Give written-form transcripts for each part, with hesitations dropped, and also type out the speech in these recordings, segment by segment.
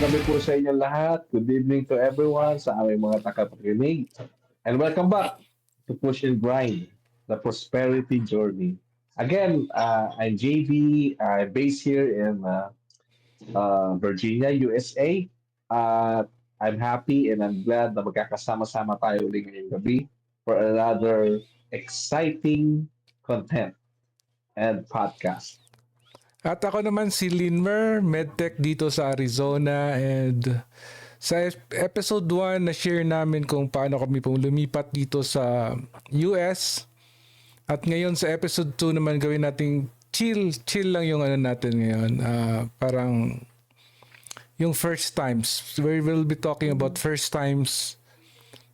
gabi po sa inyo lahat. Good evening to everyone sa aming mga tagapakinig. And welcome back to Push and Grind, the Prosperity Journey. Again, I'm JB. I'm based here in Virginia, USA. I'm happy and I'm glad na magkakasama-sama tayo ulit ngayong gabi for another exciting content and podcast. At ako naman si Linmer, medtech dito sa Arizona, and sa episode 1 na share namin kung paano kami pong lumipat dito sa US. At ngayon sa episode 2 naman gawin nating chill lang yung ano natin ngayon. Parang yung first times. We will be talking about first times.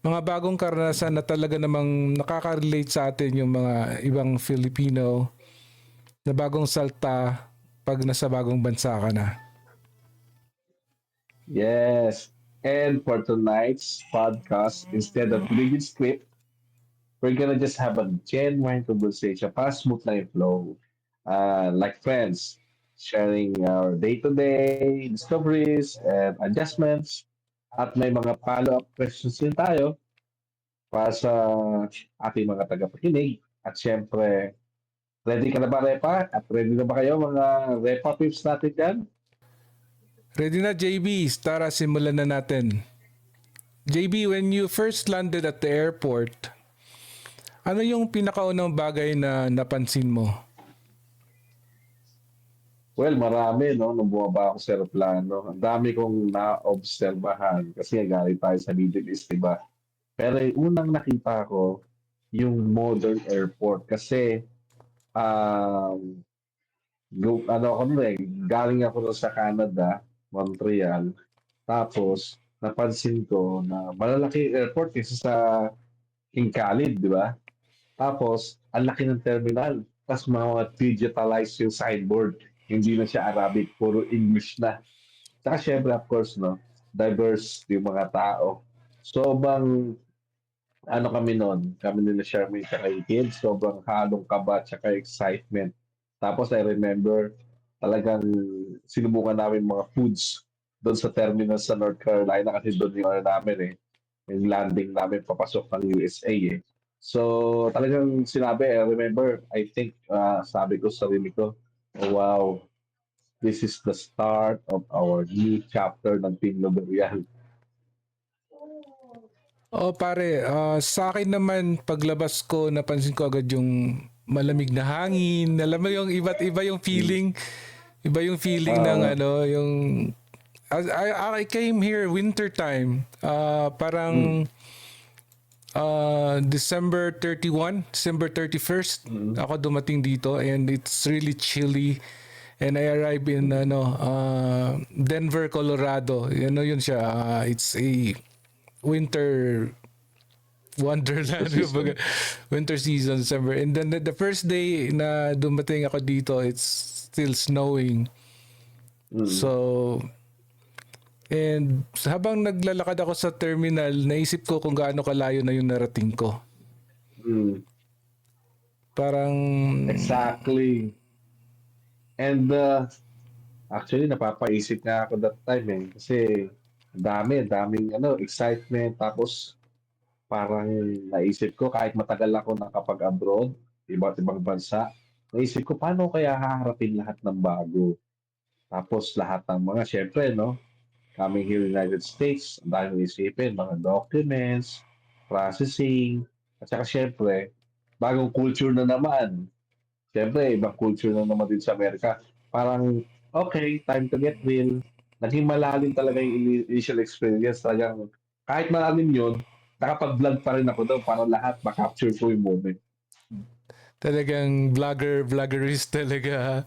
Mga bagong karanasan na talaga namang nakaka-relate sa atin yung mga ibang Filipino na bagong salta pag nasa bagong bansa ka na. Yes. And for tonight's podcast, instead of rigid script, we're gonna just have a genuine conversation. Para smooth lang yung flow. Like friends, sharing our day-to-day discoveries and adjustments. At may mga follow-up questions din tayo para sa ating mga tagapakinig. At syempre, ready ka na ba, Repa? At ready na ba kayo, mga Repa pips natin dyan? Ready na JB, tara simulan na natin. JB, when you first landed at the airport, ano yung pinakaunang bagay na napansin mo? Well, marami, no? Nung bumaba ako sa aeroplano, ang dami kong na-obserbahan kasi galing tayo sa Middle East, diba? Pero yung unang nakita ko, yung modern airport kasi ano ako nun eh, galing ako nun sa Canada, Montreal, tapos napansin ko na malalaki yung airport kasi sa King Khalid, di ba? Tapos, ang laki ng terminal. Tapos mga digitalized yung signboard. Hindi na siya Arabic, puro English na. Tsaka syempre, of course, no, diverse yung mga tao. So, ano kami noon, kami nila Charmaine tsaka yung kids, sobrang halong kaba tsaka excitement. Tapos I remember, talagang sinubukan namin mga foods doon sa terminal sa North Carolina kasi doon yung ano namin eh, yung landing namin papasok ng USA eh. So talagang sinabi, I remember, I think, sabi ko sa sarili ko, oh, wow, this is the start of our new chapter ng Team Loberia. Oh pare, sa akin naman paglabas ko napansin ko agad yung malamig na hangin. Alam mo yung iba't iba yung feeling. Iba yung feeling ng Uh, ano, yung I came here winter time. mm, Parang December 31st mm, ako dumating dito, and it's really chilly, and I arrived in Denver, Colorado. Ano yun siya, it's a winter the wonderland. season. Winter season, December. And then the first day na dumating ako dito, it's still snowing. Mm, So, and habang naglalakad ako sa terminal, naisip ko kung gaano kalayo na yung narating ko. mm, Parang, exactly. And actually, napapaisip nga ako that time eh. Kasi daming ano, excitement. Tapos parang naisip ko, kahit matagal ako nakapag-abroad, iba't ibang bansa, naisip ko, paano kaya haharapin lahat ng bago? Tapos lahat ng mga, syempre, no? Coming here in the United States, ang daming isipin, mga documents, processing, at saka syempre, bagong culture na naman. Siyempre, ibang culture na naman din sa Amerika. Parang, okay, time to get real. Naging malalim talaga yung initial experience. Talagang, kahit malalim yun, nakapag-vlog pa rin ako daw para lahat makapture ko yung moment. talagang vloggerist talaga.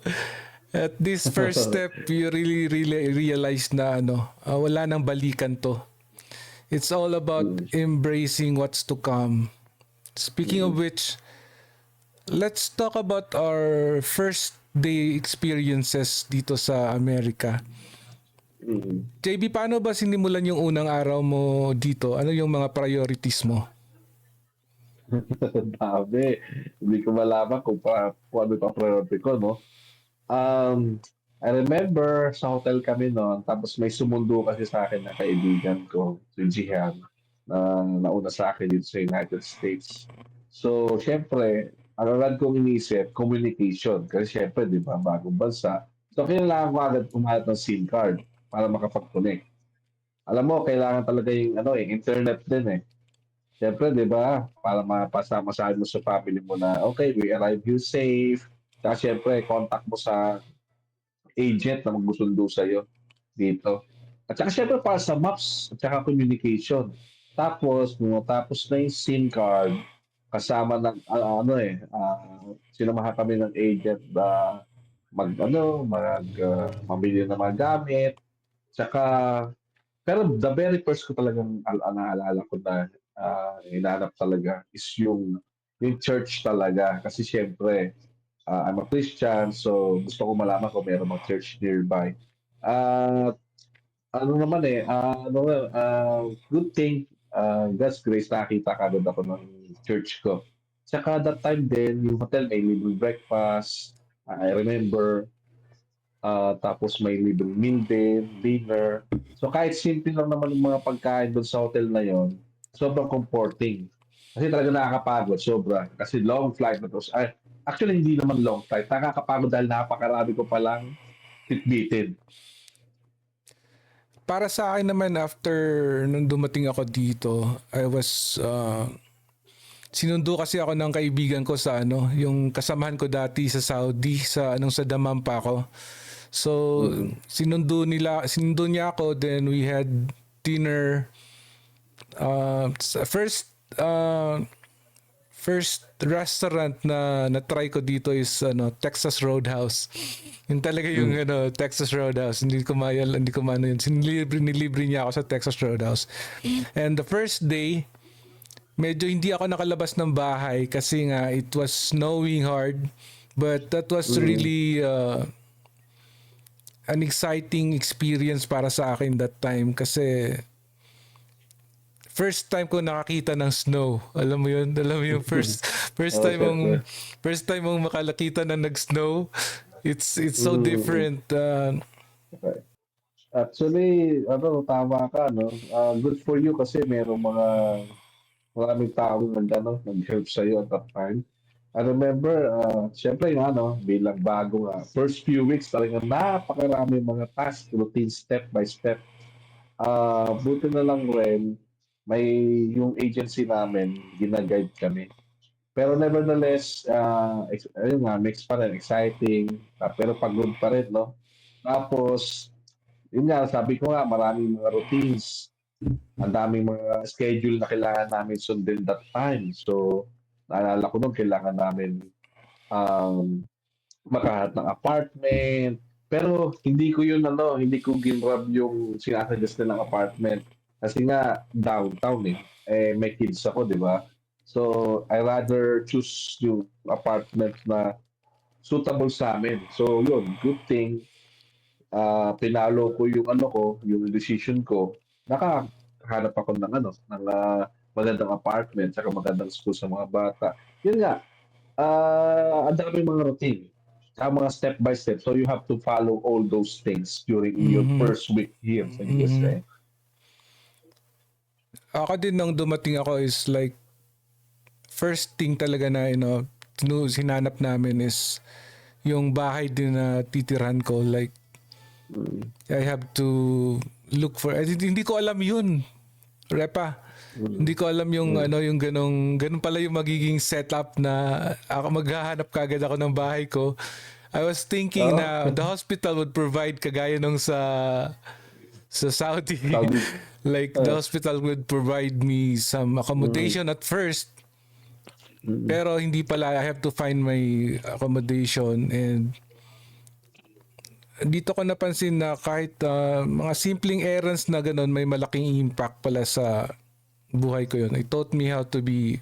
At this first step, you really realize na ano, wala nang balikan to. It's all about Mm, embracing what's to come. Speaking of mm, which, let's talk about our first day experiences dito sa Amerika. mm. JB, paano ba sinimulan yung unang araw mo dito? Ano yung mga priorities mo? Dami. Hindi ko malaman kung ano pa priority ko, no? Um, I remember sa hotel kami noon, tapos may sumundo kasi sa akin na kaibigan ko, si Jihan, na nauna sa akin dito sa United States. So, syempre, ang agad kong inisip, communication. Kasi syempre, di ba, bagong bansa. So, kailangan ko agad kumahat ng SIM card para makapag-connect. Alam mo, kailangan talaga yung ano, internet din eh. Siyempre, di ba, para mapasama-sama mo sa family mo na, okay, we arrive here safe. Saka siyempre, contact mo sa agent na magsusundo sa'yo dito. At saka siyempre para sa maps at saka communication. Tapos, nung natapos na yung SIM card, kasama ng, sinamahan kami ng agent na mamili ng mga gamit. Tsaka, pero the very first ko talagang naalala ko na hinahanap talaga is yung church talaga. Kasi siyempre, I'm a Christian, so gusto ko malaman kung meron mga church nearby. At ano naman good thing, God's grace, nakita kagad ako ng church ko. Tsaka that time din, yung hotel may libreng breakfast, I remember, tapos may libreng meal din, dinner. So kahit simple lang naman yung mga pagkain doon sa hotel na yon, sobrang comforting. Kasi talaga nakakapagod, sobra. Kasi long flight na to. Actually, hindi naman long flight. Nakakapagod dahil napakarami ko palang bitbitin. Para sa akin naman, after nung dumating ako dito, I was sinundo kasi ako ng kaibigan ko sa ano, yung kasamahan ko dati sa Saudi, sa Dammam pa ako. So Mm. sinundo niya ako, then we had dinner. Uh, first restaurant na na-try ko dito is Texas Roadhouse. Yun talaga yung Mm. Texas Roadhouse. Hindi ko maano yun. Nilibre niya ako sa Texas Roadhouse. And the first day, medyo hindi ako nakalabas ng bahay kasi nga it was snowing hard. But that was Mm. really an exciting experience para sa akin that time kasi first time ko nakakita ng snow. Alam mo yun? Alam mo yung first Oh, time mong syempre. makalakita na nag-snow. It's so Mm. different. Okay. Actually, tama ka, no? Good for you kasi maraming taong nag-help sa'yo at that time. I remember, syempre yung bilang bago first few weeks talagang napakarami mga tasks, routine, step by step. Buti na lang rin, may yung agency namin, gina-guide kami. Pero nevertheless, ayun nga, mix pa rin, exciting, pero pagod pa rin, no? Tapos, yun nga, sabi ko nga, maraming mga routines, ang daming mga schedule na kailangan namin sundin that time. So, naalala ko nung kailangan namin um, makahanap ng apartment. Pero hindi ko ginrab yung sinasuggest ng apartment. Kasi nga, downtown eh. May kids ako, di ba? So, I rather choose yung apartment na suitable sa amin. So, yun, good thing, pinalo ko yung decision ko. Nakahanap ako ng magandang apartment, saka magandang school sa mga bata. Yun nga, ang daming mga routine. Tsaka mga step by step. So you have to follow all those things during your Mhm. first week here sa Mhm. USA. Ako din nung dumating ako is like first thing talaga na hinanap namin is yung bahay din na titirahan ko. Like Mm, I have to look for hindi ko alam yun. Repa. mm, Hindi ko alam yung mm. yung ganun pala yung magiging setup na ako maghahanap kagad ako ng bahay ko. I was thinking Oh, na the hospital would provide kagaya nung sa Saudi. Saudi. Like the Uh, hospital would provide me some mm, accommodation at first, mm, pero hindi pala. I have to find my accommodation, and dito ko napansin na kahit mga simpleng errands na ganun, may malaking impact pala sa buhay ko yun. It taught me how to be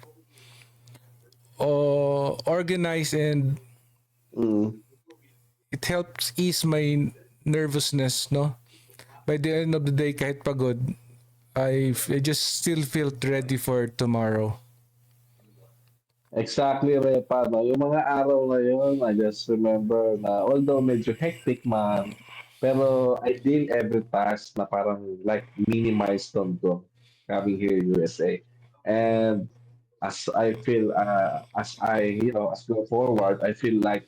organized, and mm. it helps ease my nervousness, no? By the end of the day, kahit pagod, I just still felt ready for tomorrow. Exactly, Repa, no? Yung mga araw na yun, I just remember na although medyo hectic man, pero I did every task na parang like mini milestone ko coming here in USA. And as I feel, as as go forward, I feel like,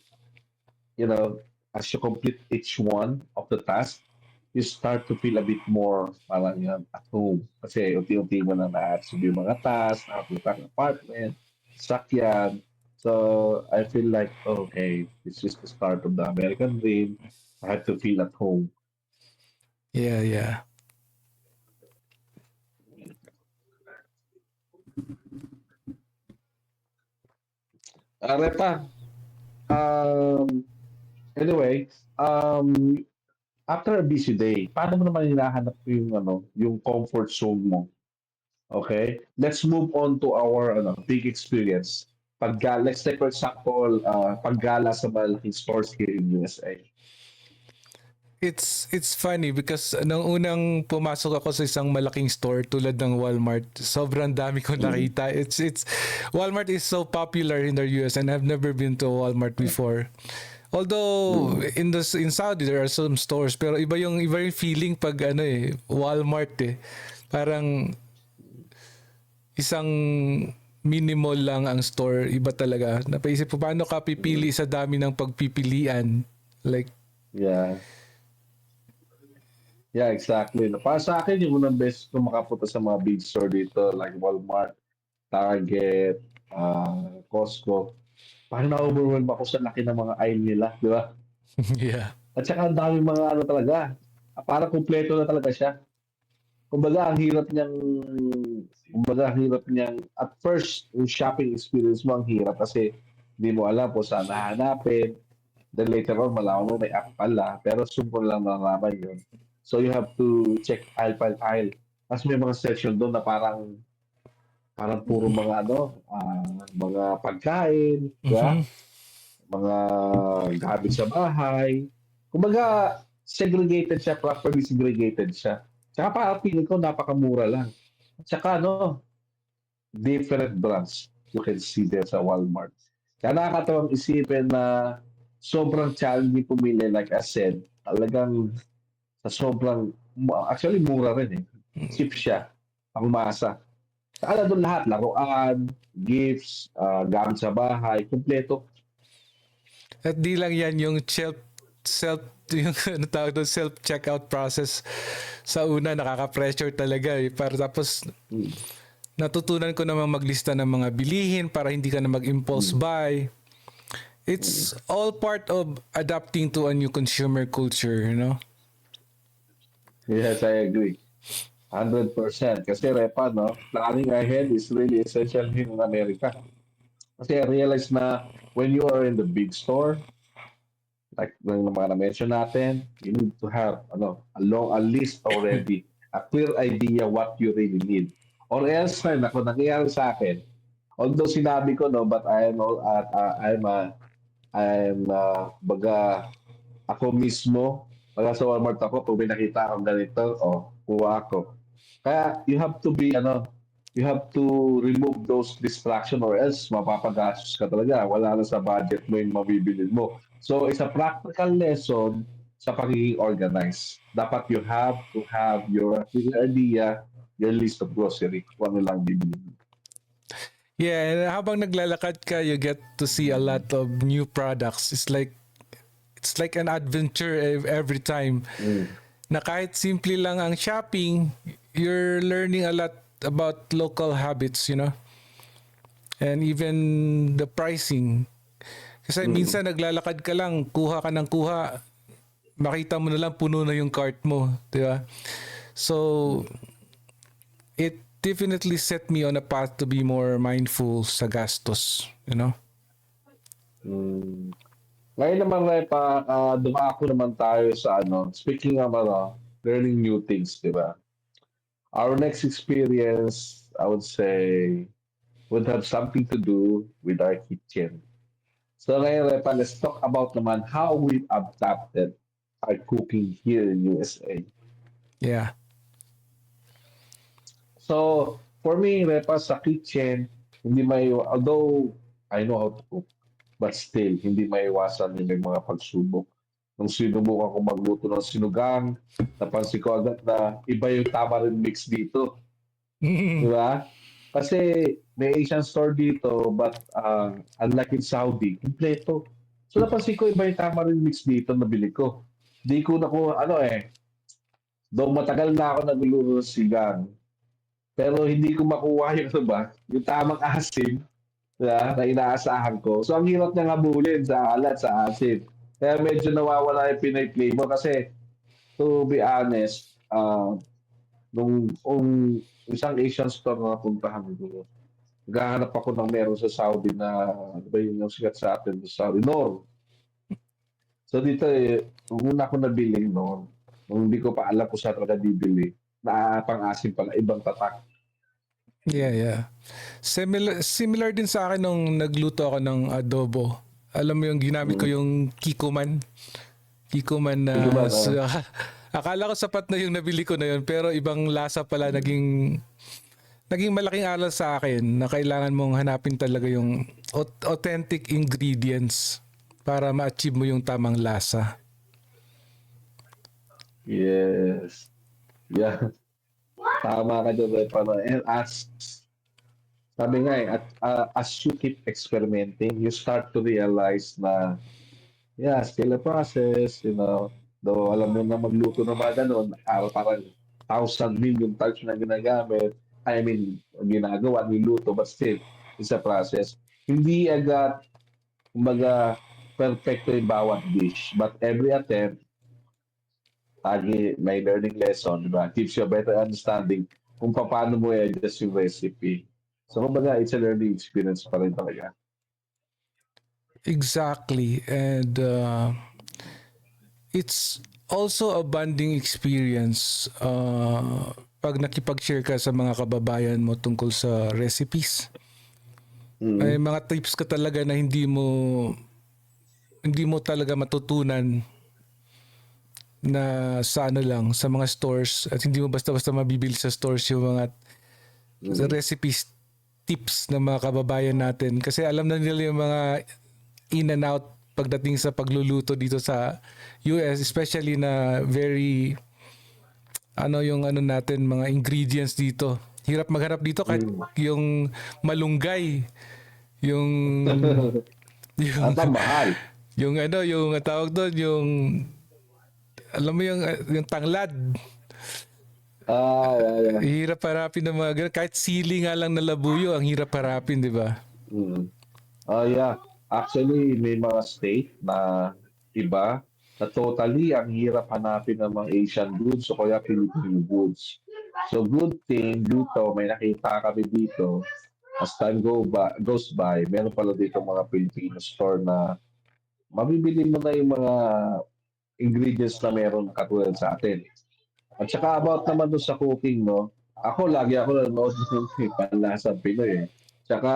as you complete each one of the tasks, you start to feel a bit more parang yan, at home. Kasi unti-unti mo na na-achieve yung mga tasks, nakapunta ng apartment, sakyan. So I feel like, okay, this is the start of the American dream. I have to feel at home. Yeah, yeah. Repa, um, anyway, after a busy day, paano mo naman hinahanap yung, yung comfort zone mo? Okay, let's move on to our big experience. Let's take for example, paggala sa malaking stores here in USA. It's funny because nung unang pumasok ako sa isang malaking store tulad ng Walmart, sobrang dami ko Mm. nakita. It's Walmart is so popular in the US and I've never been to a Walmart before. Although Mm. in Saudi there are some stores pero iba yung feeling pag Walmart eh. Parang isang minimal lang ang store, iba talaga. Napaisip ko paano ka Mm. pipili sa dami ng pagpipilian. Like Yeah, yeah, exactly. Para sa akin, yung unang beses ko makapunta sa mga big store dito, like Walmart, Target, Costco, parang na-overwhelm ako sa laki ng mga aisle nila, di ba? yeah. At saka ang dami mga talaga, parang kumpleto na talaga siya. Kumbaga, ang hirap niyang, at first, yung shopping experience mo ang hirap kasi hindi mo alam kung saan hahanapin. Then later on, malaman mo may app pala, pero sumo lang nalaman yun. So you have to check aisle by aisle. Tapos may mga section doon na parang puro mga mga pagkain, di ba? Mhm. Mga gamit sa bahay. Kumbaga, segregated siya, properly segregated siya. Tsaka parang feeling ko napakamura lang. At saka different brands you can see there sa Walmart. Kaya nakakatawang isipin na sobrang challenging pumili, like I said, talagang sa sobrang, actually mura rin eh. Cheap siya, pangmasa. Saka na doon lahat, laruan, gifts, gamit sa bahay, kumpleto. At di lang yan yung self yung ano tawag doon, self checkout process sa una nakaka-pressure talaga eh. Para tapos Mm, natutunan ko naman maglista ng mga bilihin para hindi ka na mag-impulse mm, buy. mm. It's all part of adapting to a new consumer culture, you know? Yes, I agree. 100%. Kasi Repa, no, planning ahead is really essential here in Amerika. Kasi I realize na when you are in the big store, like yung mga na-mention natin, you need to have a list already, a clear idea what you really need. Or else, ako, nangyayari sa akin, although sinabi ko, no, but baga, ako mismo, pag sa Walmart ako, pag may nakita akong ganito, kuha ako. Kaya you have to remove those distraction or else mapapagastos ka talaga. Wala na sa budget mo yung mabibili mo. So it's a practical lesson sa pagiging organized. Dapat you have to have your clear idea, your list of grocery, kung ano lang bibili mo. Yeah, and habang naglalakad ka, you get to see a lot of new products. It's like an adventure every time. Mm. Na kahit simple lang ang shopping, you're learning a lot about local habits, you know? And even the pricing. Kasi Mm. minsan naglalakad ka lang, kuha ka ng kuha, makita mo na lang puno na yung cart mo, di ba? So, Mm. it definitely set me on a path to be more mindful sa gastos, you know? Mm. Ngayon naman, Repa, dumako naman tayo sa speaking of learning new things, di ba? Our next experience, I would say, would have something to do with our kitchen. So ngayon, Repa, let's talk about naman how we adapted our cooking here in USA. Yeah. So, for me, Repa, sa kitchen, hindi may, although I know how to cook. But still, hindi maiwasan yung may mga pagsubok. Nung sinubukan ko magluto ng sinugang, napansin ko agad na iba yung tamarind mix dito. Di ba? Kasi may Asian store dito, but unlike in Saudi, kompleto. So napansin ko iba yung tamarind mix dito na bili ko. Di ko na ko, though matagal na ako nagluluto ng sigang, pero hindi ko makuha yung, ano ba, yung tamang asim na inaasahan ko. So, ang hirap niyang habulin sa alat, sa asin. Kaya medyo nawawala yung Pinoy flavor kasi to be honest, nung isang Asian store na napuntahan ko, naghahanap ako ng meron sa Saudi na, ano ba yun yung sikat sa atin sa Saudi? Nor. So dito nung una ko nabili no, nung hindi ko pa alam kung saan talaga bibili, na pang-asim pala, ibang tatak. Yeah, yeah. Similar din sa akin nung nagluto ako ng adobo. Alam mo yung ginamit ko Mm. yung kikuman. Kikuman na Hindi ko ba, akala ko sapat na yung nabili ko na yun pero ibang lasa pala naging malaking aral sa akin na kailangan mong hanapin talaga yung authentic ingredients para ma-achieve mo yung tamang lasa. yes. Yeah. Tama ka dyan, Paano. And sabi nga as you keep experimenting, you start to realize na, yeah, still a process, though alam mo na magluto ng mga ganun, parang 1,000 million types na ginagamit, I mean, ginagawa, niluto, but still, it's a process. Hindi agad, kumbaga, perfecto yung bawat dish, but every attempt, lagi may learning lesson, di ba? Gives you a better understanding kung paano mo i-adjust yung recipe. So, kumbaga, it's a learning experience pa rin talaga. Exactly. And it's also a bonding experience pag nakipag-share ka sa mga kababayan mo tungkol sa recipes. May Mm. mga tips ka talaga na hindi mo talaga matutunan na sa ano lang sa mga stores at hindi mo basta-basta mabibili sa stores yung mga Mm. recipes tips ng mga kababayan natin kasi alam na nila yung mga in and out pagdating sa pagluluto dito sa US, especially na very ano yung ano natin mga ingredients dito. Hirap maghanap dito kahit Mm. yung malunggay, yung yung At ang mahal. yung ano yung tawag doon yung alam mo yung tanglad. Yeah, yeah. Hirap harapin ng mga ganun. Kahit sili nga lang na labuyo, ang hirap harapin, di ba? Mm. Yeah. Actually, may mga state na iba na totally ang hirap hanapin ng mga Asian goods o kaya Filipino goods. So good thing dito, may nakita kami dito, as time goes by, meron pala dito mga Filipino store na mabibili mo na yung mga ingredients na meron katulad sa atin. At saka about naman doon sa cooking, no? Lagi ako nanonood ng Panlasang Pinoy eh. Tsaka,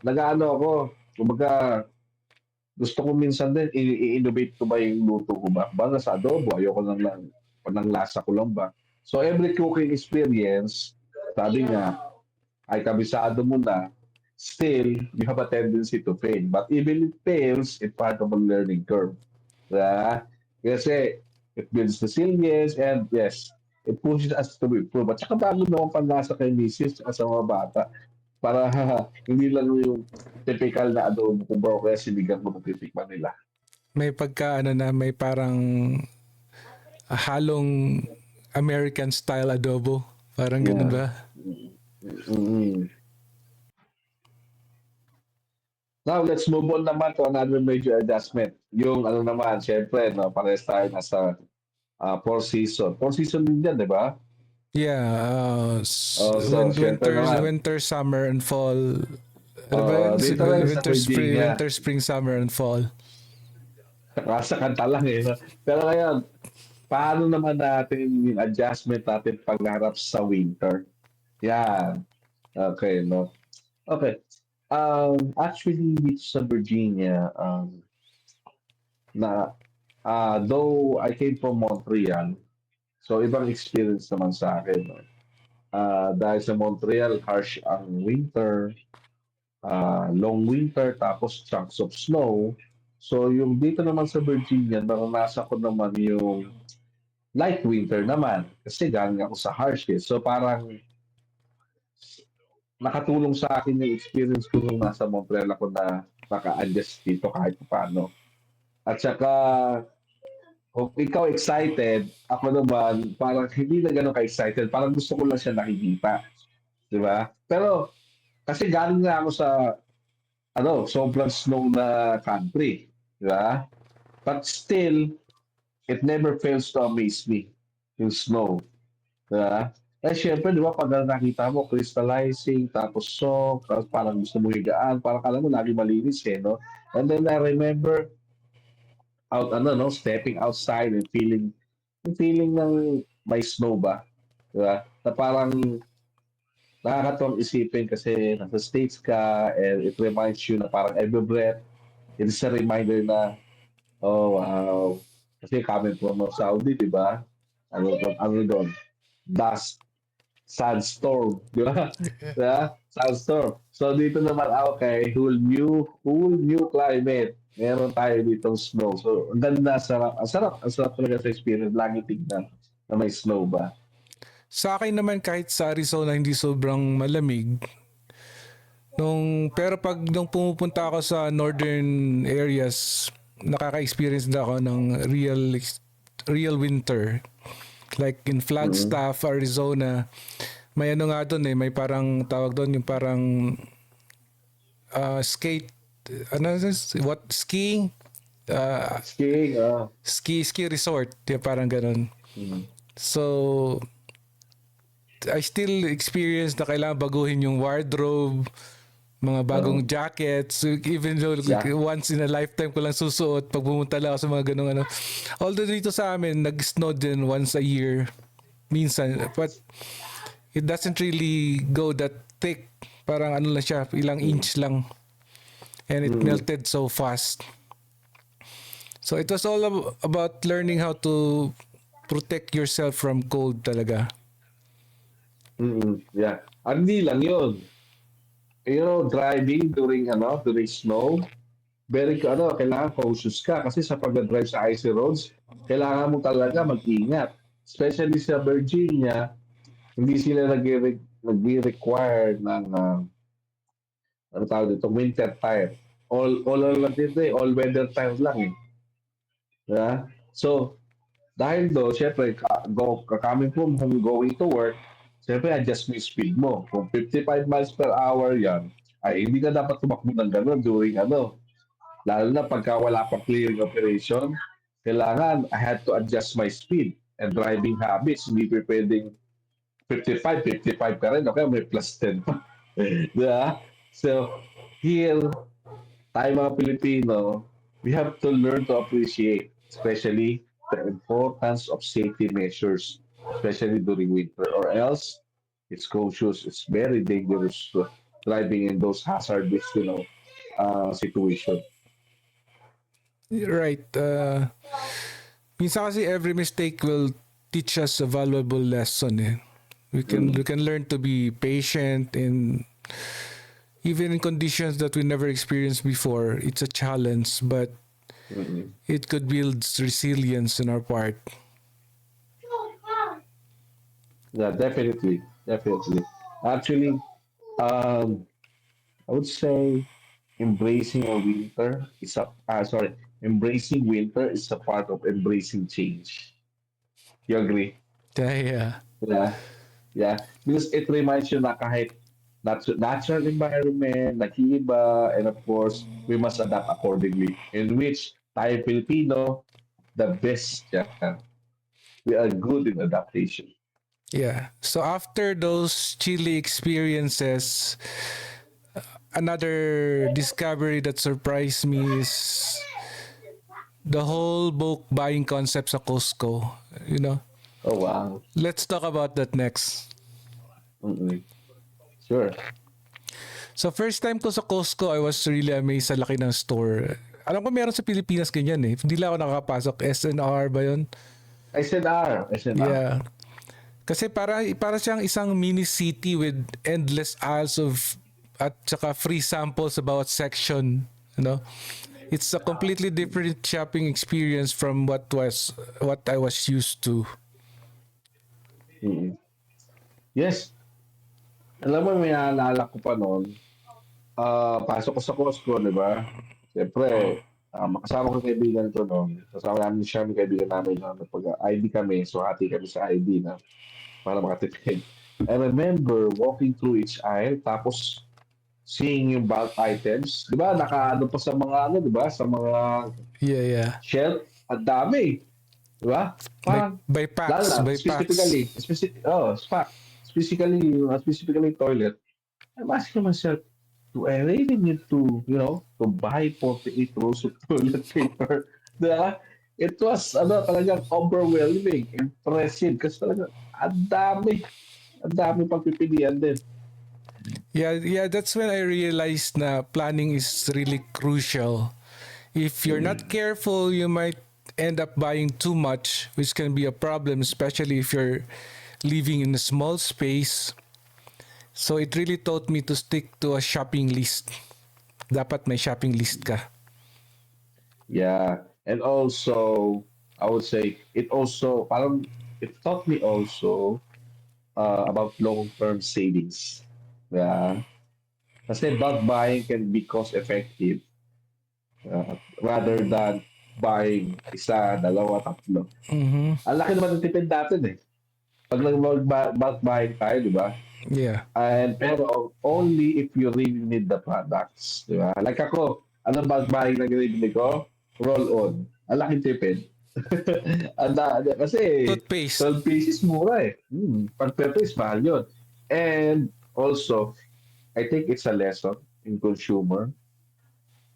nag-ano ako, kumbaga, gusto ko minsan din, i-innovate ko ba yung luto ko ba? Baga sa adobo, ayoko lang, panang lasa ko lang ba? So, every cooking experience, sabi nga, ay kabisado mo na, still, you have a tendency to fail. But even it fails, it's part of a learning curve. Diba? Kasi it builds resilience and yes, it pushes us to improve. At saka bago naman panlasa kay misis at sa mga bata para hindi lang yung typical na adobo kung ba o kaya sinigang mo titikman nila. May pagka ano na may parang halong American style adobo. Parang ganun Yeah. ba? Mm-hmm. Now, let's move on naman to another major adjustment. Yung ano naman, syempre, no, parehas tayo nasa four season. Four season din yan, di ba? Yeah, So, syempre naman, winter, summer, and fall. Ano ba yun? dito rin sa Virginia, Winter, spring, summer, and fall. nasa kanta lang eh. No? Pero ngayon, paano naman natin yung adjustment natin pagharap sa winter? Yan. Okay, no? Okay. Actually, dito sa Virginia, na though I came from Montreal, so ibang experience naman sa akin. No? Dahil sa Montreal, harsh ang winter, long winter, tapos chunks of snow. So yung dito naman sa Virginia, naranasan ko naman yung light winter naman kasi galing ako sa harsh eh. So parang nakatulong sa akin yung experience ko nung nasa Montreal ako na maka-adjust dito kahit paano. At saka kung ikaw excited, ako naman parang hindi na gano'n ka-excited. Parang gusto ko lang siya nakikita, 'di ba? Pero kasi galing nga ako sa sobrang snow na country, 'di ba? But still, it never fails to amaze me, yung snow, 'di ba? Eh syempre, 'di ba, pag nakita mo crystallizing, tapos soft, tapos parang gusto mo higaan, parang akala mo lagi malinis eh, no? And then I remember stepping outside and yung feeling ng may snow ba, 'di ba? Na parang nakakatuwang isipin kasi nasa States ka and it reminds you na parang every breath, it is a reminder na, oh wow, kasi coming from Saudi, di ba? Ano doon? Dust, sandstorm, di ba? Di ba? Sandstorm. So dito naman, okay, whole new climate. Meron tayo ditong snow. So, ang ganda, ang sarap talaga sa experience. Lagi tignan na may snow ba. Sa akin naman kahit sa Arizona hindi sobrang malamig. Pero pag nung pumupunta ako sa northern areas, nakaka-experience na ako ng real winter. Like in Mm-hmm. Flagstaff, Arizona, may ano nga doon eh, may parang tawag doon yung parang skate, skiing? Uh, Skiing, ski resort, yung parang ganun. mm, So, I still experience na kailangan baguhin yung wardrobe, mga bagong uh, jackets, even though yeah. once in a lifetime ko lang susuot pag pumunta lang ako sa mga ganung ano. Although dito sa amin, nag-snow din once a year, minsan, but it doesn't really go that thick. Parang ano lang siya, ilang Mm, inch lang. And it mm, melted so fast. So it was all about learning how to protect yourself from cold talaga. yeah. Hindi lang yun. Driving during snow, kailangan cautious ka kasi sa pag-drive sa icy roads, kailangan mo talaga mag-ingat. Especially sa Virginia, hindi sila nag-require ng, ano tawag dito, winter tire. All lang dito eh, all weather tire lang eh. Yeah? So, dahil doon, syempre, coming from home, going to work, syempre, adjust mo yung speed mo. Kung 55 miles per hour yan, ay hindi ka dapat tumakbo ng gano'n during lalo na pagka wala pang clearing operation, kailangan I had to adjust my speed and driving habits. Hindi pa pwedeng 55 ka rin, okay, may plus 10 pa. Diba? So, here, tayo mga Pilipino, we have to learn to appreciate, especially the importance of safety measures, especially during winter, or else it's cautious, it's very dangerous driving in those hazardous, situation. Right. Minsan kasi every mistake will teach us a valuable lesson eh. We Mm, can learn to be patient and even in conditions that we never experienced before, it's a challenge, but mm, it could build resilience in our part. yeah, definitely, definitely. Actually, um, I would say embracing winter is a part of embracing change. You agree? Yeah. Yeah, yeah. Because it reminds you na kahit natural environment, nag-iiba, and of course, we must adapt accordingly. In which tayo Filipino, the best yan. We are good in adaptation. Yeah. So after those chilly experiences, another discovery that surprised me is the whole bulk buying concept sa Costco. You know, Oh, wow. let's talk about that next. Mm-mm. Sure. So first time ko sa Costco, I was really amazed sa laki ng store. Alam ko meron sa Pilipinas ganyan eh. Hindi lang ako nakapasok. SNR ba yun? SNR. Yeah. Kasi para siyang isang mini city with endless aisles of at saka free samples sa bawat section, you know. It's a completely different shopping experience from what I was used to. Mm. Yes. Alam mo, may naalala ko pa noon, pasok ko sa Costco, di ba? Siyempre, makasama ko yung kaibigan ko noon. Kasama namin siya, yung kaibigan namin na pag-ID kami, so hati kami sa ID na para makatipid. I remember walking through each aisle, tapos seeing yung bulk items. Di ba? Nakaano pa sa mga ano, di ba? Sa mga Yeah, yeah. shelf, ang dami. Di ba? Parang, By lalo packs, na, by packs. specifically toilet. I'm asking myself, do I really need to, to buy 48 rolls of toilet paper? Diba? It was, talagang overwhelming, impressive, kasi talaga, ang dami pagpipilian din. Yeah, yeah, that's when I realized na planning is really crucial. If you're not careful, you might end up buying too much, which can be a problem, especially if you're living in a small space. So it really taught me to stick to a shopping list. Dapat may shopping list ka. Yeah. And also, I would say, it taught me also about long-term savings. Yeah. Kasi bulk buying can be cost-effective rather than buying isa, dalawa, tatlo. Mm-hmm. Ang laki naman ng tipid natin eh. Pag nag-bulk buying tayo, di ba? Yeah. And pero only if you really need the products, di ba? Like ako, ano bulk buying na ginibili ko? Roll-on. Ang laking tipid. Kasi Toothpaste. 12 pieces mura eh. Pag per piece, mahal yun. And also, I think it's a lesson in consumer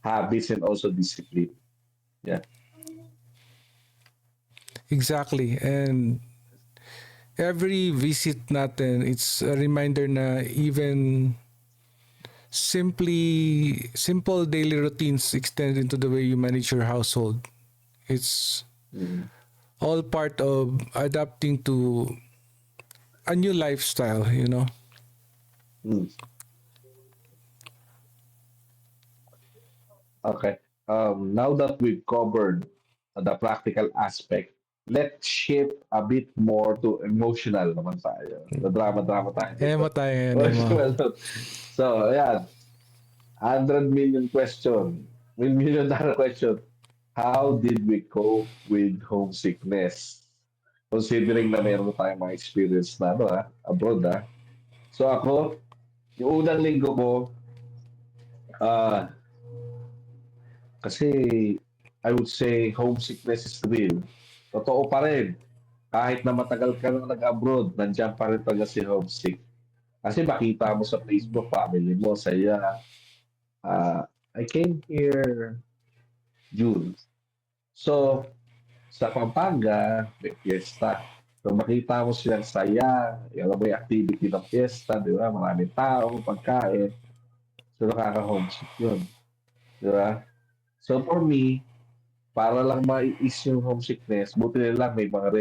habits and also discipline. Yeah. Exactly. And every visit natin, it's a reminder na even simple daily routines extend into the way you manage your household. It's Mm. all part of adapting to a new lifestyle, you know. Mm. Okay. Now that we've covered the practical aspect, let's shift a bit more to emotional naman tayo. The drama-drama tayo dito. Emo tayo ngayon, emo. Emotional. So, ayan. 100 million question. $1 million question. How did we cope with homesickness? Considering na meron tayong mga experience na abroad So ako, yung unang linggo ko, ah, kasi I would say homesickness is real. Totoo pa rin. Kahit na matagal ka na nag-abroad, nandiyan pa rin talaga si homesick. Kasi makita mo sa Facebook, family mo, saya. I came here June. So, sa Pampanga, may fiesta. So, makita mo silang saya, alam mo yung activity ng fiesta, di ba? Maraming tao, pagkain. So, nakaka-homesick yun. Di ba? So, for me, para lang ma-ease yung homesickness, buti na lang may mga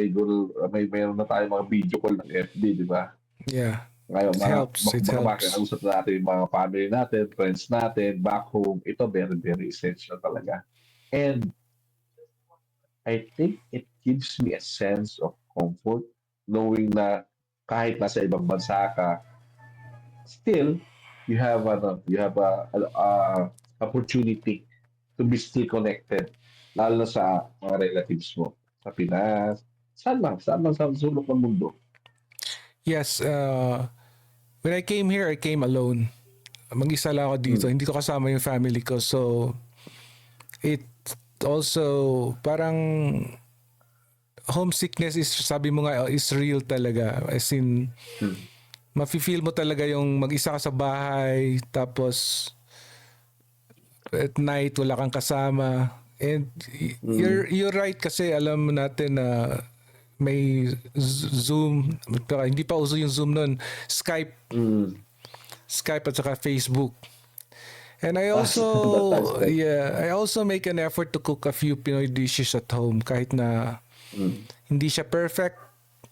meron na tayo mga video call ng FB, di ba? Yeah. Ngayon, It helps. It baka helps. makakausap natin yung mga family natin, friends natin, back home. Ito, very, very essential talaga. And I think it gives me a sense of comfort knowing na kahit nasa ibang bansa ka, still you have a opportunity to be still connected lalo na sa mga relatives mo sa Pinas, saan man sa sulok ng mundo. Yes, when I came here, I came alone. Mag-isa lang ako dito. Mm. Hindi ko kasama yung family ko. So, it also, parang homesickness is, sabi mo nga, is real talaga. As in, Mm. mafe-feel mo talaga yung mag-isa ka sa bahay, tapos at night wala kang kasama. And you're right kasi alam natin na may Zoom, hindi pa uso yung Zoom nun, Skype, Mm. Skype at saka Facebook. And I That time's also, like, yeah, I also make an effort to cook a few Pinoy dishes at home kahit na hindi siya perfect.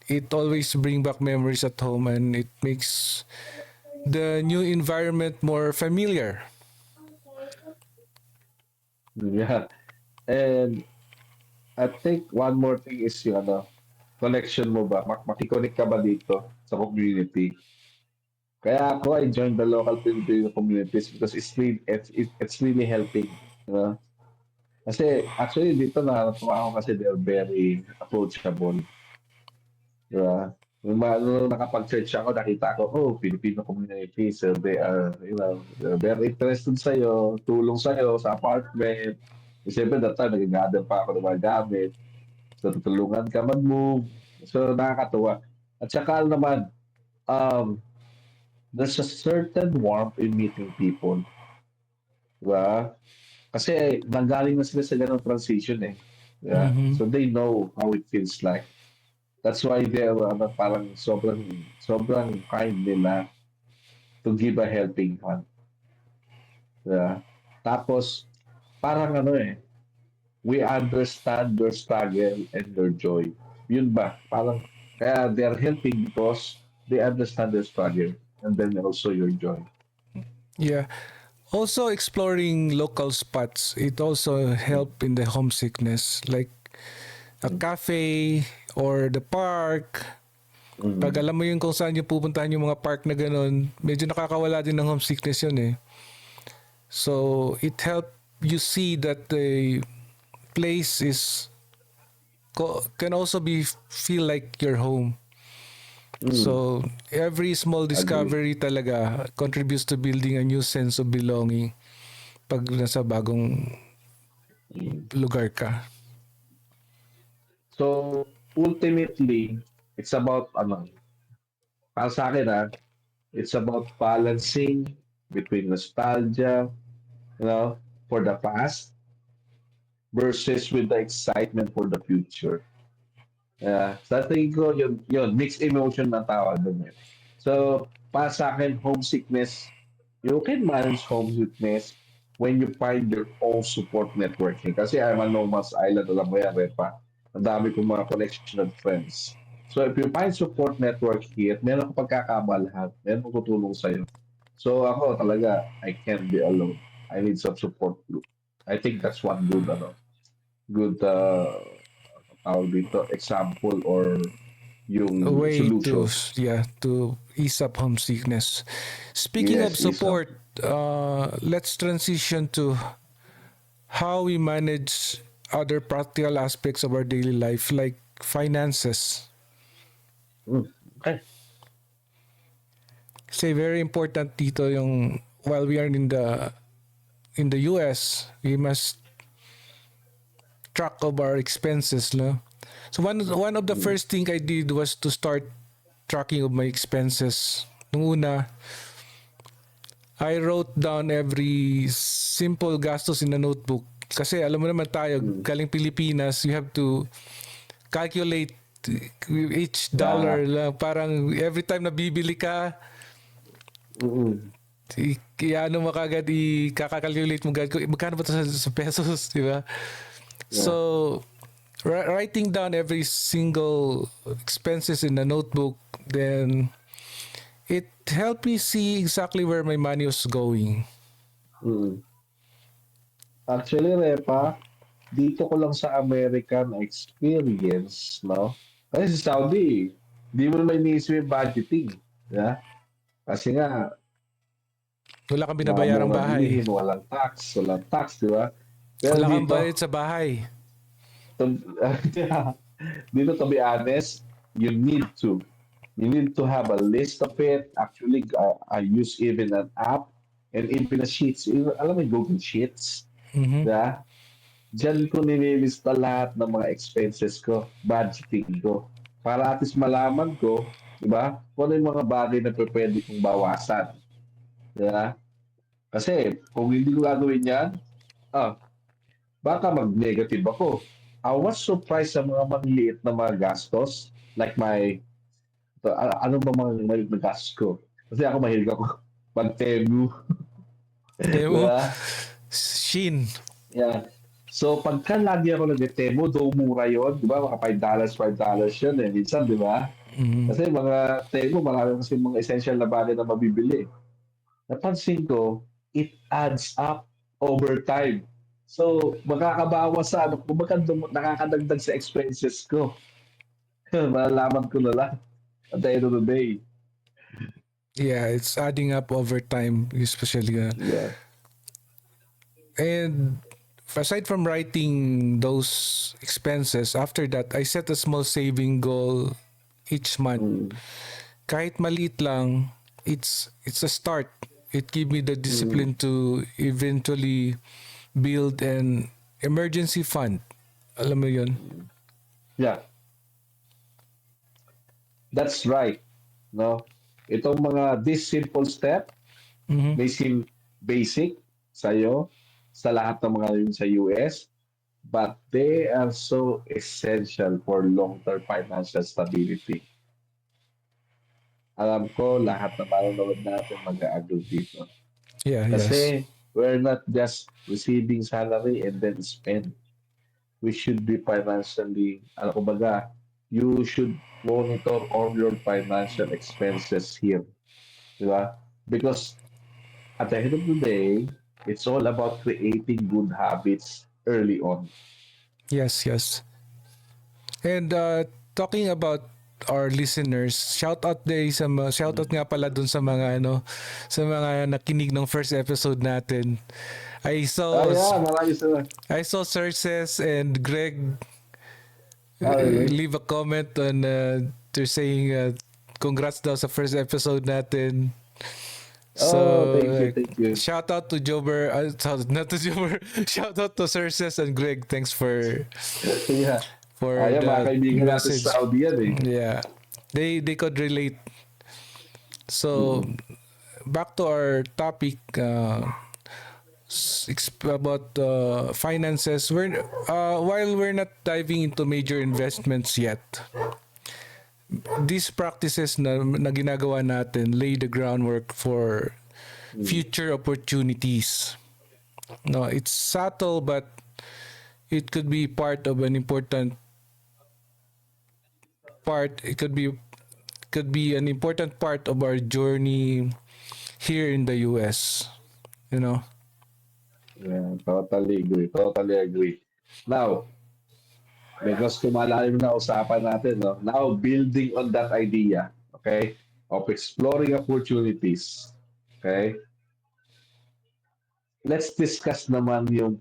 It always bring back memories at home and it makes the new environment more familiar. Yeah. And I think one more thing is yung connection mo ba? Makikonnect ka ba dito sa community? Kaya ako, I joined the local Filipino communities because it's really helping. You know? Kasi actually dito nakakatuwa ako kasi they're very approachable. Di ba? Nung nakapag-search ako, nakita ko, oh, Filipino community. So they are, they're very interested sa'yo, tulong sa'yo sa apartment. Siyempre, that time, nag-gather pa ako ng mga gamit. So, tutulungan ka mag-move. So, nakakatuwa. At saka naman, um, there's a certain warmth in meeting people. Diba? Kasi nanggaling na sila sa ganong transition eh. Yeah. Mhm. So they know how it feels like. That's why they're parang sobrang kind nila to give a helping hand. Yeah. Tapos parang we understand your struggle and your joy. Yun ba? Parang kaya they're helping because they understand their struggle and then also your joy. Yeah. Also exploring local spots, it also Mm, help in the homesickness, like a mm, cafe or the park. Pag mm, alam mo yun kung saan yung pupuntahan yung mga park na ganun, medyo nakakawala din ng homesickness yun eh. So it help you see that the place is can also be feel like your home. mm. So every small Agree. discovery talaga contributes to building a new sense of belonging pag nasa bagong Mm. lugar ka. So ultimately, it's about para sa akin it's about balancing between nostalgia, you know, for the past versus with the excitement for the future. Sa tingin ko, yun, mixed emotion na tawag doon eh. So, para sa akin, homesickness, you can manage homesickness when you find your own support networking. Kasi I'm a nomad's island, alam mo yan, Repa. Ang dami kong mga connection and friends. So, if you find support network here, meron kang pagkakamalahan, meron kong tutulong sa'yo. So, ako talaga, I can't be alone. I need some support group. I think that's one good tawag dito, example or A yung way to solution. to ease up homesickness. Speaking of Yes, isa. support, let's transition to how we manage other practical aspects of our daily life like finances. Okay. Kasi very important dito yung while we are in the US, we must track of our expenses, no? So one of the Mm, first thing I did was to start tracking of my expenses. Nung una, I wrote down every simple gastos in a notebook. Kasi alam mo naman tayo, mm. galing Pilipinas, you have to calculate each Yeah. dollar lang. Parang every time na bibili ka, Mm, ano mo kagad, i-calculate mo agad, magkano ba ito sa pesos, di ba? yeah. So, writing down every single expenses in a notebook, then it helped me see exactly where my money was going. Mm. Actually, Repa, dito ko lang sa America na experience, no? Kasi sa Saudi, di mo naman iniisip yung budgeting. Yeah? Kasi nga, Wala kang mga binabayarang mura bahay. bilihin, walang tax, di ba? Pero Wala kang dito, bayad sa bahay. to, dito to be honest, you need to. You need to have a list of it. Actually, I use even an app and even a sheets. Alam mo yung Google Sheets? Mhm. Yeah? Diyan ko nililista lahat ng mga expenses ko, budgeting ko. Para at least malaman ko, di ba? Kung ano yung mga bagay na pwede kong bawasan. Di ba? Kasi kung hindi ko gagawin yan, ah, baka mag-negative ako. I was surprised sa mga maliliit na mga gastos. Like ano ba mga maliit na gastos ko? Kasi ako mahilig ako mag-temu. Kaya Di mo, ba? Shin. Yeah. So, pagka lagi ako nag-temu, though mura yun, di ba? Mga $5, $5 yun eh. Minsan, di ba? Mhm. Kasi tingin mo marami kasi mga essential na bagay na mabibili. Napansin ko, it adds up over time. So, makakabawas sa ano, kumbaga nakakadagdag sa expenses ko. Malalaman ko na lang at the end of the day. Yeah, it's adding up over time, especially. Yeah. And aside from writing those expenses, after that, I set a small saving goal each month. Mm, Kahit maliit lang, it's a start. It give me the mm, discipline to eventually build an emergency fund. Alam mo yun? mm. Yeah, that's right. No? Itong this simple step Mhm. may seem basic sa'yo, sa lahat ng mga yun sa US, but they are so essential for long-term financial stability. Alam ko lahat ng manonood natin mag-a-agree dito. Yeah, yes. Kasi we're not just receiving salary and then spend. We should be financially, ano kumbaga, you should monitor all your financial expenses here. Di ba? Because at the end of the day, it's all about creating good habits early on. Yes, yes. And talking about our listeners, shout out nga pala dun sa mga sa mga nakinig ng first episode natin. I Ah, saw yeah, maraming salamat. I saw Cerces and Greg Ah, really? leave a comment on they're saying congrats daw sa first episode natin. Oh, So thank you, like, thank you. shout out to Jober, not to Jober, shout out to Cerces and Greg. Thanks Yeah. for Ayan, mga the kaibigan natin message. sa Saudi yan eh. Yeah, they could relate. So Mm, back to our topic about finances. While we're not diving into major investments yet, these practices na ginagawa natin lay the groundwork for mm, future opportunities. No, it's subtle, but it could be part of an important part. It could be an important part of our journey here in the US. You know. yeah, totally agree, totally agree. Now, because tumalalim na usapan natin, no? Now, building on that idea, okay, of exploring opportunities, okay, let's discuss naman yung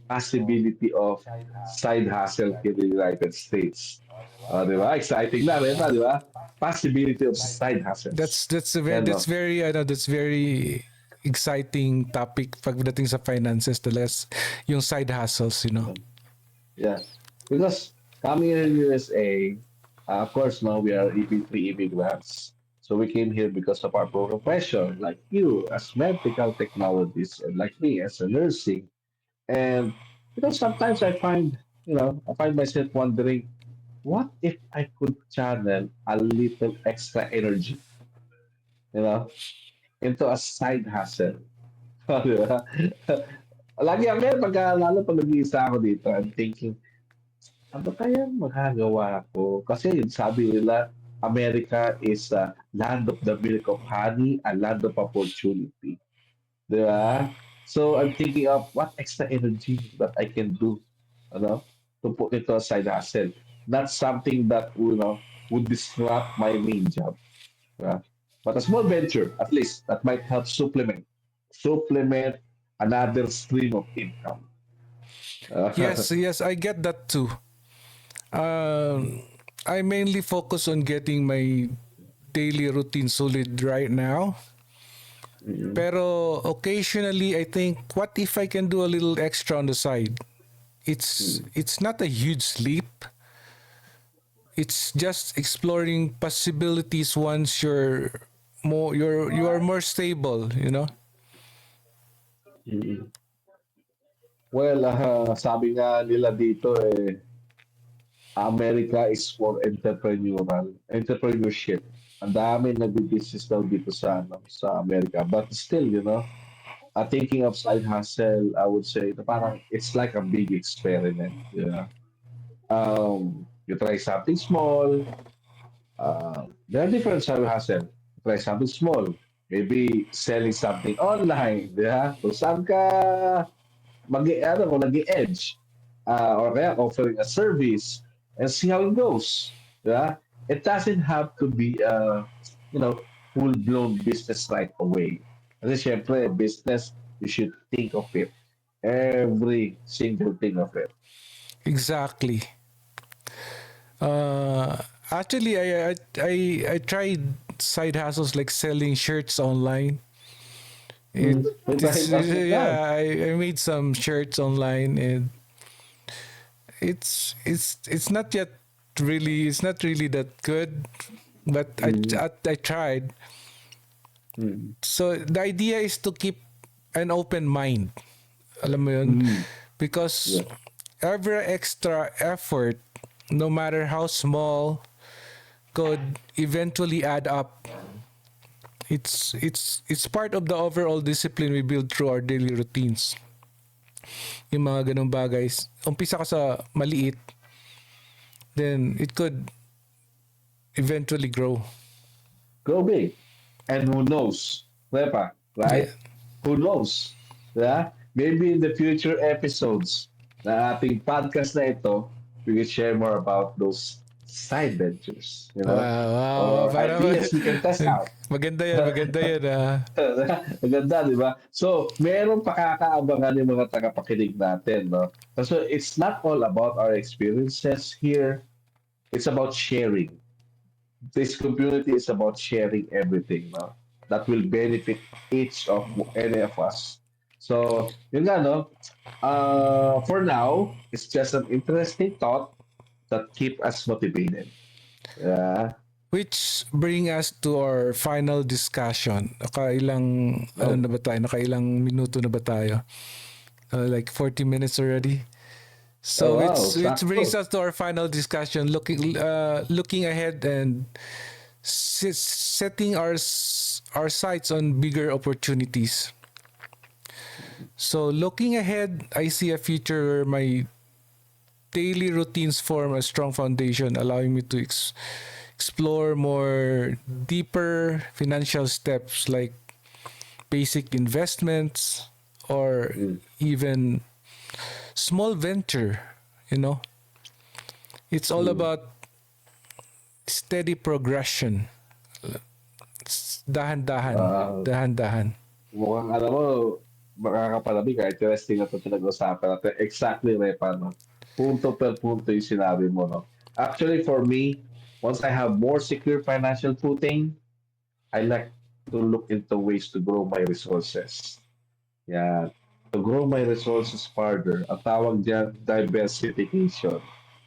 possibility of side hustle here in the United States. Di ba? Exciting na rin, di ba? Possibility of side hustles. Yan, no? That's very exciting topic pagdating sa finances talaga yung side hustles, you know. Yeah. Because coming here in USA, of course, now we are three immigrants. So we came here because of our profession, like you as medical technologists, and like me as a nursing. And sometimes I find myself wondering, what if I could channel a little extra energy, you know, into a side hustle? Di ba? Lagi ako, lalo pag nag-iisa ako dito, I'm thinking, ano kaya magagawa ko? Kasi sabi nila, America is a land of the milk of honey, a land of opportunity. Di ba? So I'm thinking of what extra energy that I can do, to put into a side hustle. Not something that, would disrupt my main job. Di ba? But a small venture, at least, that might help supplement another stream of income. Yes, yes, I get that too. Um, I mainly focus on getting my daily routine solid right now. Mm, Pero occasionally, I think, what if I can do a little extra on the side? mm, It's not a huge leap. It's just exploring possibilities once you are more stable. You know. mm. Well, sabi nga nila dito America is for entrepreneurship. Ang dami nagbi-business daw dito sa Amerika. But still, thinking of side hustle, I would say na parang it's like a big experiment. You try something small, There are different side hustle. Try something small. Maybe selling something online, di ba? Kung saan ka ano, kung nag-edge. Or kaya offering a service and see how it goes. Di ba? It doesn't have to be you know, full-blown business right away. Kasi syempre, business, you should think of it. Every single thing of it. Exactly. Uh, Actually, I tried side hustles like selling shirts online. It May it's side hustle ka. yeah, I made some shirts online, and it's not yet really, it's not really that good, but Mm, I tried. mm, So the idea is to keep an open mind. Alam mo yun? mm. Because Yeah. every extra effort, no matter how small, could eventually add up. It's part of the overall discipline we build through our daily routines. Yung mga ganong bagay. Umpisa ka sa maliit, then it could eventually grow. Go big. And who knows? Diba? Yeah. Right? Who knows? Yeah? Maybe in the future episodes na ating podcast na ito, we will share more about those side ventures, you know, Wow, wow. or Para ideas we can test out. maganda yan, maganda yan. Ah. Maganda, di ba? So, merong pakakaabangan yung mga tagapakinig natin, no? So, it's not all about our experiences here. It's about sharing. This community is about sharing everything, no? That will benefit each of any of us. So, yun nga, no? For now, it's just an interesting thought that keep us motivated. Yeah. Which bring us to our final discussion. Nakailang, ano Oh, na ba tayo? Nakailang minuto na ba tayo? Like 40 minutes already. oh So wow, it brings sakto. us to our final discussion, looking ahead and setting our sights on bigger opportunities. So looking ahead, I see a future where my daily routines form a strong foundation, allowing me to explore more deeper financial steps like basic investments or Mm, even small venture, you know. It's all mm. about steady progression. Dahan-dahan, Ah, dahan-dahan. mukhang alam mo, makakapalamig ka. Interesting na ito pinag-usapan natin. Exactly, Repa, no? Punto per punto yung sinabi mo, no? Actually, for me, once I have more secure financial footing, I like to look into ways to grow my resources. Yeah. To grow my resources further. Ang tawag diyan, diversification.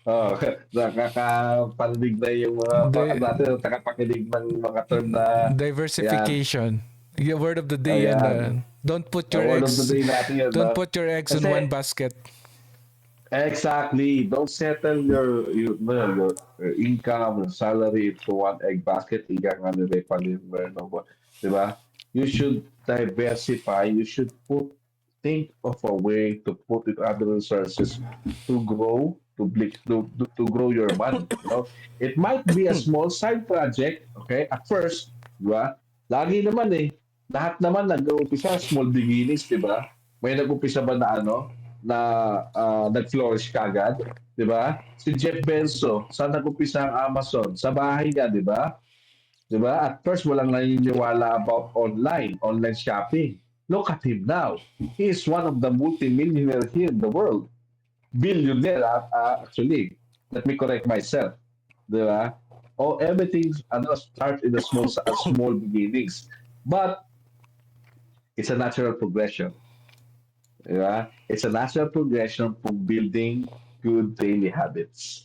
Oh, nakakapanilig na yung mga The natin, nakapakinig ng mga term na yan. diversification. The word of the day yan. Ayan. The word of the day natin yan, Don't no? put your eggs in one Kasi, basket. exactly, don't settle your income, your salary into one egg basket. Ika nga ni Ray Palimber, no? Diba? You should diversify. You should think of a way to put in other resources to grow, to grow your money. You know, it might be a small side project, okay, at first, di ba? Lagi naman lahat naman nag-uumpisa, small beginnings, di ba? May nag-umpisa ba na na nag-flourish kagad, di ba? Si Jeff Bezos, saan nag-umpisa ang Amazon? Sa bahay niya, di ba? 'Di ba? At first, walang naniniwala about online shopping. Look at him now. He is one of the multimillionaire here in the world. Billionaire, actually. Let me correct myself. 'Di ba? Oh, everything starts in the small beginnings. But it's a natural progression. 'Di ba? It's a natural progression from building good daily habits.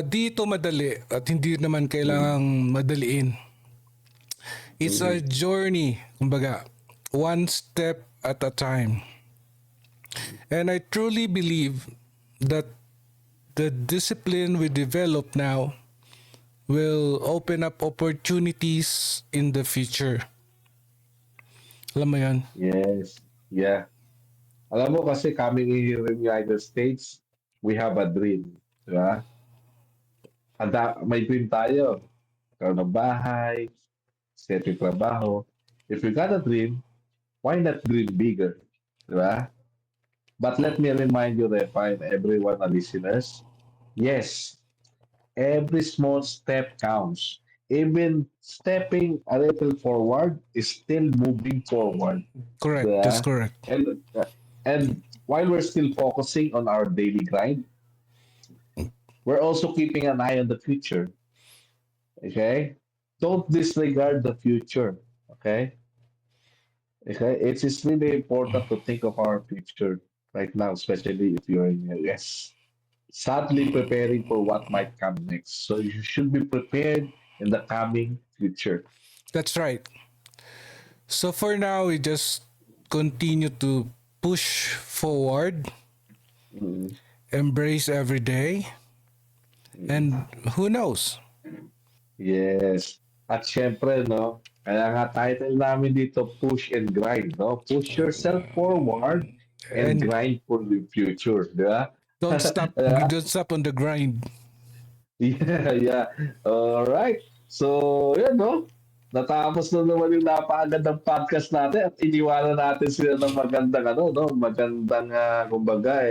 Dito madali at hindi naman Mm. kailangang madaliin. It's a Mhm. journey, kumbaga, one step at a time. And I truly believe that the discipline we develop now will open up opportunities in the future. Alam mo yan? Yes. Yeah. Alam mo kasi coming in here in the United States, we have a dream. Di ba? may dream tayo. Karoon ng bahay, setting trabaho. If you got a dream, why not dream bigger? Di ba? But let me remind you, Repa, and everyone, the listeners, yes, every small step counts. Even stepping a little forward is still moving forward. Correct. That's Yeah. correct. And while we're still focusing on our daily grind, we're also keeping an eye on the future. Okay? Don't disregard the future. Okay? Okay? It's really important to think of our future right now, especially if you're in the US. Sadly preparing for what might come next. So you should be prepared in the coming future. That's right. So for now, we just continue to push forward, Mm, embrace every day, mm. and who knows? Yes. At syempre, no, kaya nga title namin dito, Push and Grind, no? Push yourself forward and And grind for the future, di ba? don't stop. Yeah, Don't stop on the grind. yeah. All right. So, yan, no? Natapos na naman yung napakagandang podcast natin at iniwanan natin sila ng magandang, ano, no? Magandang, kumbaga,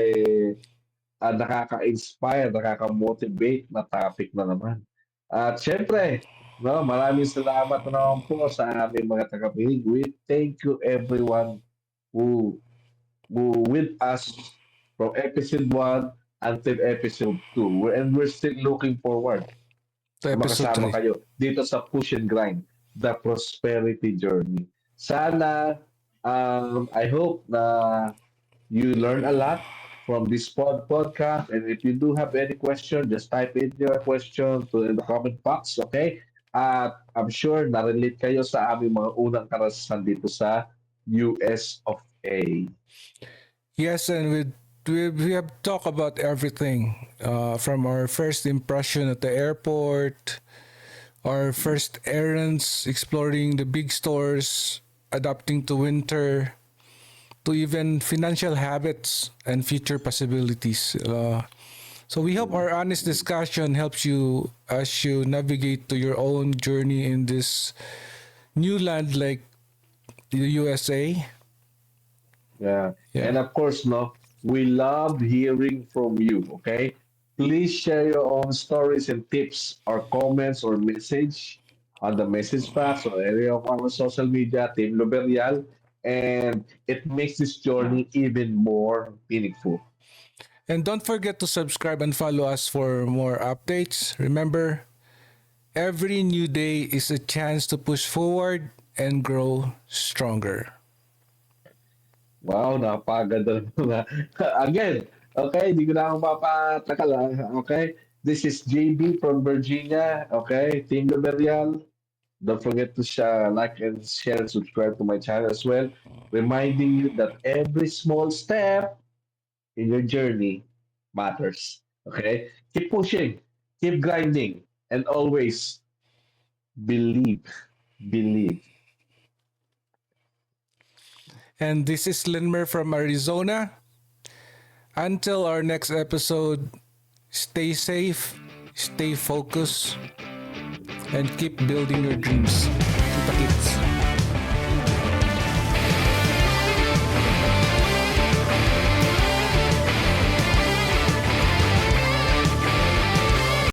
nakaka-inspire, nakaka-motivate na topic na naman. At syempre, no, maraming salamat na naman po sa aming mga tagapinig. We thank you everyone who with us from episode 1 until episode 2. And we're still looking forward To na episode makasama 3. kayo dito sa Push and Grind, the prosperity journey. Sana, I hope na you learn a lot from this podcast. And if you do have any question, just type in your question in the comment box, okay? At I'm sure na-relate kayo sa aming mga unang karanasan dito sa US of A. Yes, and we have talked about everything from our first impression at the airport, our first errands, exploring the big stores, adapting to winter, to even financial habits and future possibilities. So we hope our honest discussion helps you as you navigate to your own journey in this new land like the USA. Yeah. Yeah. And of course, no, we love hearing from you, okay? Please share your own stories and tips or comments or message on the message box or area of our social media, Team Luberial, and it makes this journey even more meaningful. And don't forget to subscribe and follow us for more updates. Remember, every new day is a chance to push forward and grow stronger. Wow, napaganda na. Again, okay, hindi ko na ako mapatakal. Okay, this is JB from Virginia. Okay, Team Luberial. Don't forget to share, like, and share and subscribe to my channel as well. Reminding you that every small step in your journey matters. Okay? Keep pushing, keep grinding, and always believe. Believe. And this is Linmer from Arizona. Until our next episode, stay safe, stay focused, and keep building your dreams. Kita kits.